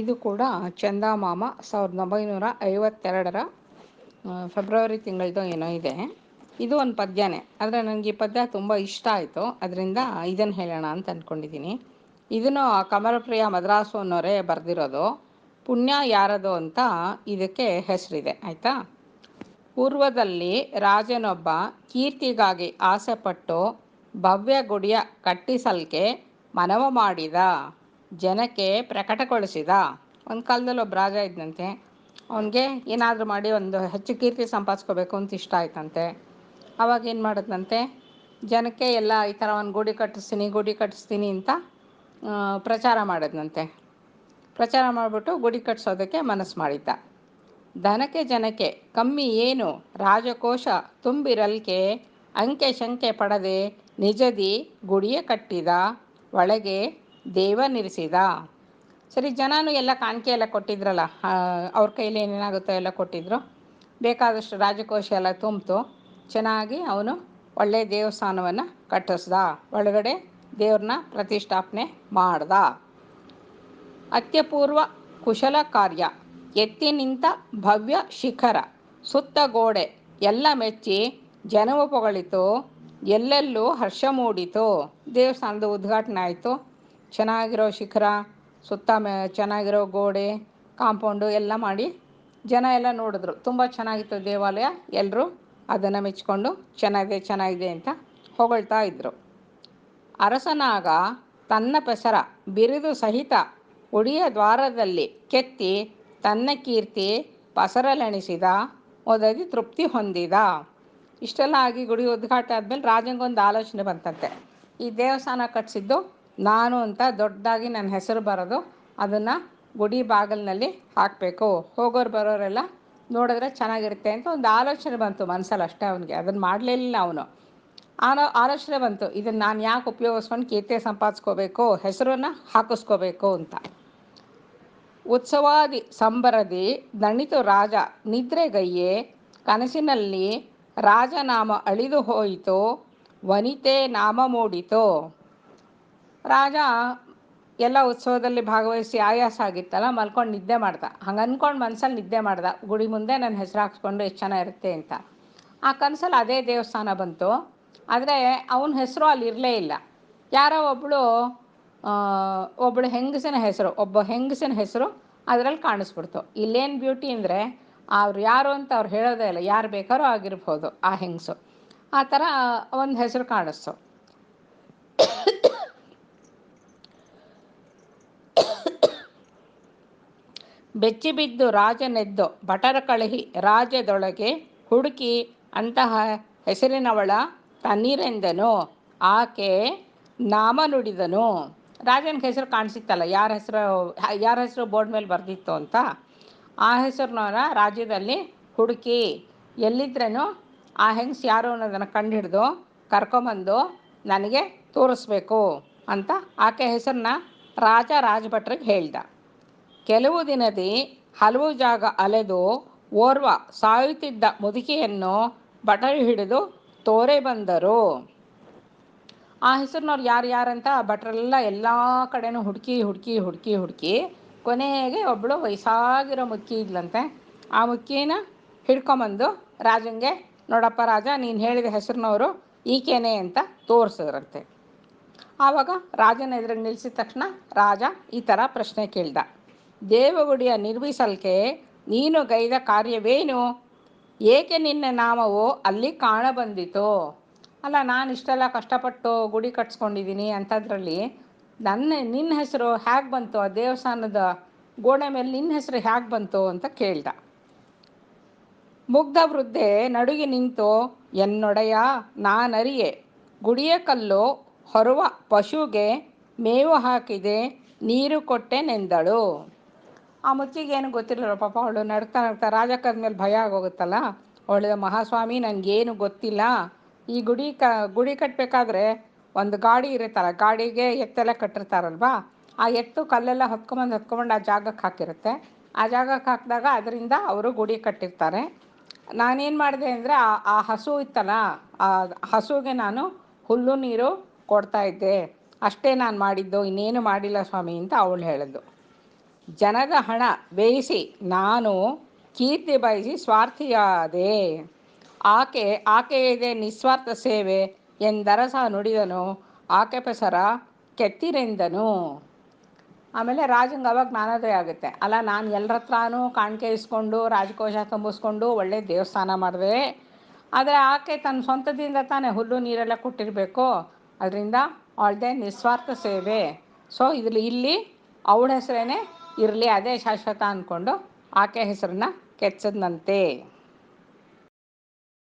ಇದು ಕೂಡ ಚಂದಮಾಮ 1952 ಫೆಬ್ರವರಿ ತಿಂಗಳದ್ದು ಏನೋ ಇದೆ. ಇದು ಒಂದು ಪದ್ಯನೇ, ಆದರೆ ನನಗೆ ಈ ಪದ್ಯ ತುಂಬ ಇಷ್ಟ ಆಯಿತು. ಅದರಿಂದ ಇದನ್ನು ಹೇಳೋಣ ಅಂತ ಅಂದ್ಕೊಂಡಿದ್ದೀನಿ. ಇದನ್ನು ಕಮಲಪ್ರಿಯ ಮದ್ರಾಸು ಅನ್ನೋರೇ ಬರೆದಿರೋದು. ಪುಣ್ಯ ಯಾರದು ಅಂತ ಇದಕ್ಕೆ ಹೆಸರಿದೆ, ಆಯಿತಾ. ಪೂರ್ವದಲ್ಲಿ ರಾಜನೊಬ್ಬ ಕೀರ್ತಿಗಾಗಿ ಆಸೆಪಟ್ಟು ಭವ್ಯ ಗುಡಿಯ ಕಟ್ಟಿಸಲ್ಕೆ ಮನವ ಮಾಡಿದ, ಜನಕ್ಕೆ ಪ್ರಕಟಗೊಳಿಸಿದ. ಒಂದು ಕಾಲದಲ್ಲಿ ಒಬ್ಬ ರಾಜ ಇದ್ದಂತೆ. ಅವನಿಗೆ ಏನಾದರೂ ಮಾಡಿ ಒಂದು ಹೆಚ್ಚು ಕೀರ್ತಿ ಸಂಪಾದಿಸ್ಕೋಬೇಕು ಅಂತ ಇಷ್ಟ ಆಯ್ತಂತೆ. ಅವಾಗ ಏನು ಮಾಡಿದ್ನಂತೆ, ಜನಕ್ಕೆ ಎಲ್ಲ ಈ ಥರ ಒಂದು ಗುಡಿ ಕಟ್ಟಿಸ್ತೀನಿ ಅಂತ ಪ್ರಚಾರ ಮಾಡಿದ್ನಂತೆ. ಪ್ರಚಾರ ಮಾಡಿಬಿಟ್ಟು ಗುಡಿ ಕಟ್ಟಿಸೋದಕ್ಕೆ ಮನಸ್ಸು ಮಾಡಿದ್ದ. ಧನಕ್ಕೆ ಜನಕ್ಕೆ ಕಮ್ಮಿ ಏನು, ರಾಜಕೋಶ ತುಂಬಿರಲ್ಕೆ ಅಂಕೆ ಶಂಕೆ ಪಡದೆ ನಿಜದಿ ಗುಡಿಯ ಕಟ್ಟಿದ, ಒಳಗೆ ದೇವನಿರಿಸಿದ. ಸರಿ, ಜನನೂ ಎಲ್ಲ ಕಾಣಿಕೆ ಎಲ್ಲ ಕೊಟ್ಟಿದ್ರಲ್ಲ, ಅವ್ರ ಕೈಲಿ ಏನೇನಾಗುತ್ತೋ ಎಲ್ಲ ಕೊಟ್ಟಿದ್ರು. ಬೇಕಾದಷ್ಟು ರಾಜಕೋಶ ಎಲ್ಲ ತುಂಬಿತು. ಚೆನ್ನಾಗಿ ಅವನು ಒಳ್ಳೆಯ ದೇವಸ್ಥಾನವನ್ನು ಕಟ್ಟಿಸ್ದ, ಒಳಗಡೆ ದೇವ್ರನ್ನ ಪ್ರತಿಷ್ಠಾಪನೆ ಮಾಡ್ದ. ಅತ್ಯಪೂರ್ವ ಕುಶಲ ಕಾರ್ಯ, ಎತ್ತಿ ನಿಂತ ಭವ್ಯ ಶಿಖರ, ಸುತ್ತ ಗೋಡೆ ಎಲ್ಲ ಮೆಚ್ಚಿ ಜನವು ಪೊಗಳಿತು, ಎಲ್ಲೆಲ್ಲೂ ಹರ್ಷ ಮೂಡಿತು. ದೇವಸ್ಥಾನದ ಉದ್ಘಾಟನೆ ಆಯಿತು. ಚೆನ್ನಾಗಿರೋ ಶಿಖರ, ಸುತ್ತ ಚೆನ್ನಾಗಿರೋ ಗೋಡೆ, ಕಾಂಪೌಂಡು ಎಲ್ಲ ಮಾಡಿ ಜನ ಎಲ್ಲ ನೋಡಿದ್ರು. ತುಂಬ ಚೆನ್ನಾಗಿತ್ತು ದೇವಾಲಯ. ಎಲ್ಲರೂ ಅದನ್ನು ಮೆಚ್ಚಿಕೊಂಡು ಚೆನ್ನಾಗಿದೆ ಅಂತ ಹೊಗಳ್ತಾ ಇದ್ದರು. ಅರಸನಾಗ ತನ್ನ ಪೆಸರ ಬಿರಿದು ಸಹಿತ ಗುಡಿಯ ದ್ವಾರದಲ್ಲಿ ಕೆತ್ತಿ ತನ್ನ ಕೀರ್ತಿ ಪಸರಲೆಣಿಸಿದ, ಓದದಿ ತೃಪ್ತಿ ಹೊಂದಿದ. ಇಷ್ಟೆಲ್ಲ ಆಗಿ ಗುಡಿ ಉದ್ಘಾಟನೆ ಆದಮೇಲೆ ರಾಜಂಗೊಂದು ಆಲೋಚನೆ ಬಂತಂತೆ. ಈ ದೇವಸ್ಥಾನ ಕಟ್ಟಿಸಿದ್ದು ನಾನು ಅಂತ ದೊಡ್ಡದಾಗಿ ನನ್ನ ಹೆಸರು ಬರೋದು, ಅದನ್ನು ಗುಡಿ ಬಾಗಿಲಿನಲ್ಲಿ ಹಾಕಬೇಕು, ಹೋಗೋರು ಬರೋರೆಲ್ಲ ನೋಡಿದ್ರೆ ಚೆನ್ನಾಗಿರುತ್ತೆ ಅಂತ ಒಂದು ಆಲೋಚನೆ ಬಂತು ಮನಸ್ಸಲ್ಲಿ. ಅಷ್ಟೇ ಅವನಿಗೆ, ಅದನ್ನು ಮಾಡಲಿಲ್ಲ ಅವನು. ಆಲೋಚನೆ ಬಂತು, ಇದನ್ನು ನಾನು ಯಾಕೆ ಉಪಯೋಗಿಸ್ಕೊಂಡು ಕೀರ್ತಿ ಸಂಪಾದಿಸ್ಕೋಬೇಕು, ಹೆಸರನ್ನು ಹಾಕಿಸ್ಕೋಬೇಕು ಅಂತ. ಉತ್ಸವಾದಿ ಸಂಬರದಿ ದಣಿತು ರಾಜ ನಿದ್ರೆಗೈಯೇ, ಕನಸಿನಲ್ಲಿ ರಾಜನಾಮ ಅಳಿದು ಹೋಯಿತು, ವನಿತೆ ನಾಮ ಮೂಡಿತು. ರಾಜ ಎಲ್ಲ ಉತ್ಸವದಲ್ಲಿ ಭಾಗವಹಿಸಿ ಆಯಾಸ ಆಗಿತ್ತಲ್ಲ, ಮಲ್ಕೊಂಡು ನಿದ್ದೆ ಮಾಡ್ದ. ಹಂಗೆ ಅಂದ್ಕೊಂಡು ಮನಸ್ಸಲ್ಲಿ ನಿದ್ದೆ ಮಾಡ್ದ, ಗುಡಿ ಮುಂದೆ ನನ್ನ ಹೆಸರು ಹಾಕ್ಸ್ಕೊಂಡು ಎಷ್ಟು ಚೆನ್ನಾಗಿರುತ್ತೆ ಅಂತ. ಆ ಕನಸಲ್ಲಿ ಅದೇ ದೇವಸ್ಥಾನ ಬಂತು, ಆದರೆ ಅವನ ಹೆಸರು ಅಲ್ಲಿ ಇರಲೇ ಇಲ್ಲ. ಯಾರೋ ಒಬ್ಬಳು ಹೆಂಗಸಿನ ಹೆಸರು, ಒಬ್ಬ ಹೆಂಗಸಿನ ಹೆಸರು ಅದರಲ್ಲಿ ಕಾಣಿಸ್ಬಿಡ್ತು. ಇಲ್ಲೇನು ಬ್ಯೂಟಿ ಅಂದರೆ, ಅವ್ರು ಯಾರು ಅಂತ ಅವ್ರು ಹೇಳೋದೇ ಇಲ್ಲ, ಯಾರು ಬೇಕಾದ್ರೂ ಆಗಿರ್ಬೋದು ಆ ಹೆಂಗಸು. ಆ ಥರ ಒಂದು ಹೆಸರು ಕಾಣಿಸ್ತು. ಬೆಚ್ಚಿಬಿದ್ದು ರಾಜನೆದ್ದು ಭಟರ ಕಳಹಿ ರಾಜ್ಯದೊಳಗೆ ಹುಡುಕಿ ಅಂತಹ ಹೆಸರಿನವಳ ತನ್ನೀರೆಂದನು, ಆಕೆ ನಾಮ ನುಡಿದನು. ರಾಜನಿಗೆ ಹೆಸರು ಕಾಣಿಸಿತ್ತಲ್ಲ, ಯಾರ ಹೆಸರು ಬೋರ್ಡ್ ಮೇಲೆ ಬರೆದಿತ್ತು ಅಂತ. ಆ ಹೆಸರಿನವರ ರಾಜ್ಯದಲ್ಲಿ ಹುಡುಕಿ ಎಲ್ಲಿದ್ರೇನು ಆ ಹೆಂಗಸು ಯಾರು ಅನ್ನೋದನ್ನು ಕಂಡುಹಿಡಿದು ಕರ್ಕೊಂಬಂದು ನನಗೆ ತೋರಿಸ್ಬೇಕು ಅಂತ ಆಕೆ ಹೆಸರನ್ನ ರಾಜಭಟ್ರಿಗೆ ಹೇಳ್ದ. ಕೆಲವು ದಿನದಿ ಹಲವು ಜಾಗ ಅಲೆದು ಓರ್ವ ಸಾಯುತ್ತಿದ್ದ ಮುದುಕಿಯನ್ನು ಭಟರು ಹಿಡಿದು ತೋರೆ ಬಂದರು. ಆ ಹೆಸರಿನವ್ರು ಯಾರಂತ ಭಟ್ರೆಲ್ಲ ಎಲ್ಲ ಕಡೆನೂ ಹುಡುಕಿ ಕೊನೆಗೆ ಒಬ್ಬಳು ವಯಸ್ಸಾಗಿರೋ ಮುದುಕಿ ಇದ್ಲಂತೆ. ಆ ಮುದುಕಿನ ಹಿಡ್ಕೊಂಬಂದು ರಾಜನಿಗೆ, ನೋಡಪ್ಪ ರಾಜ, ನೀನು ಹೇಳಿದ ಹೆಸರಿನವರು ಈಕೆನೇ ಅಂತ ತೋರಿಸಿದ್ರಂತೆ. ಆವಾಗ ರಾಜನ ಎದುರಿಗೆ ನಿಲ್ಲಿಸಿದ ತಕ್ಷಣ ರಾಜ ಈ ಥರ ಪ್ರಶ್ನೆ ಕೇಳ್ದ, ದೇವಗುಡಿಯ ನಿರ್ಮಿಸಲ್ಕೆ ನೀನು ಗೈದ ಕಾರ್ಯವೇನು, ಏಕೆ ನಿನ್ನ ನಾಮವು ಅಲ್ಲಿ ಕಾಣಬಂದಿತು? ಅಲ್ಲ, ನಾನು ಇಷ್ಟೆಲ್ಲ ಕಷ್ಟಪಟ್ಟು ಗುಡಿ ಕಟ್ಸ್ಕೊಂಡಿದ್ದೀನಿ ಅಂಥದ್ರಲ್ಲಿ ನಿನ್ನ ಹೆಸರು ಹೇಗೆ ಬಂತು, ಆ ದೇವಸ್ಥಾನದ ಗೋಡೆ ಮೇಲೆ ನಿನ್ನ ಹೆಸರು ಹೇಗೆ ಬಂತು ಅಂತ ಕೇಳ್ದ. ಮುಗ್ಧ ವೃದ್ಧೆ ನಡುಗಿ ನಿಂತು, ಎನ್ನೊಡೆಯ ನಾನರಿಯೆ, ಗುಡಿಯ ಕಲ್ಲು ಹೊರುವ ಪಶುಗೆ ಮೇವು ಹಾಕಿದೆ, ನೀರು ಕೊಟ್ಟೆನೆಂದಳು. ಆ ಮುಚ್ಚಿಗೇನು ಗೊತ್ತಿರಲಿಲ್ಲ ಪಾಪ. ಅವಳು ನಡ್ತಾ ರಾಜ ಕದ್ಮೇಲೆ ಭಯ ಆಗೋಗುತ್ತಲ್ಲ. ಅವಳು, ಮಹಾಸ್ವಾಮಿ ನನಗೇನು ಗೊತ್ತಿಲ್ಲ, ಈ ಗುಡಿ ಕಟ್ಟಬೇಕಾದ್ರೆ ಒಂದು ಗಾಡಿ ಇರುತ್ತಲ್ಲ, ಗಾಡಿಗೆ ಎತ್ತೆಲ್ಲ ಕಟ್ಟಿರ್ತಾರಲ್ವಾ, ಆ ಎತ್ತು ಕಲ್ಲೆಲ್ಲ ಹೊತ್ಕೊಂಬಂದು ಆ ಜಾಗಕ್ಕೆ ಹಾಕಿರುತ್ತೆ. ಆ ಜಾಗಕ್ಕೆ ಹಾಕಿದಾಗ ಅದರಿಂದ ಅವರು ಗುಡಿ ಕಟ್ಟಿರ್ತಾರೆ. ನಾನೇನು ಮಾಡಿದೆ ಅಂದರೆ, ಆ ಹಸು ಇತ್ತಲ್ಲ, ಆ ಹಸುಗೆ ನಾನು ಹುಲ್ಲು ನೀರು ಕೊಡ್ತಾಯಿದ್ದೆ, ಅಷ್ಟೇ ನಾನು ಮಾಡಿದ್ದು, ಇನ್ನೇನು ಮಾಡಿಲ್ಲ ಸ್ವಾಮಿ ಅಂತ ಅವಳು ಹೇಳಿದ್ದು. ಜನದ ಹಣ ಬೇಯಿಸಿ ನಾನು ಕೀರ್ತಿ ಬಯಸಿ ಸ್ವಾರ್ಥಿಯಾದೆ. ಆಕೆಯದೇ ನಿಸ್ವಾರ್ಥ ಸೇವೆ ಎಂದರಸ ನುಡಿದನು, ಆಕೆ ಪೆಸರ ಕೆತ್ತಿರೆಂದನು. ಆಮೇಲೆ ರಾಜಂಗೆ ಅವಾಗ ಜ್ಞಾನೋದಯ ಆಗುತ್ತೆ. ಅಲ್ಲ, ನಾನು ಎಲ್ಲರ ಹತ್ರನೂ ಕಾಣಿಕೆ ಇಸ್ಕೊಂಡು ರಾಜಕೋಶ ತುಂಬಿಸ್ಕೊಂಡು ಒಳ್ಳೆ ದೇವಸ್ಥಾನ ಮಾಡಿದೆ, ಆದರೆ ಆಕೆ ತನ್ನ ಸ್ವಂತದಿಂದ ತಾನೇ ಹುಲ್ಲು ನೀರೆಲ್ಲ ಕೊಟ್ಟಿರಬೇಕು. ಅದರಿಂದ ಅವಳದೇ ನಿಸ್ವಾರ್ಥ ಸೇವೆ. ಸೊ ಇಲ್ಲಿ ಅವಳ ಹೆಸರೇ ಇರಲಿ, ಅದೇ ಶಾಶ್ವತ ಅಂದ್ಕೊಂಡು ಆಕೆ ಹೆಸರನ್ನ ಕೆತ್ತಿಸಿದ್ನಂತೆ.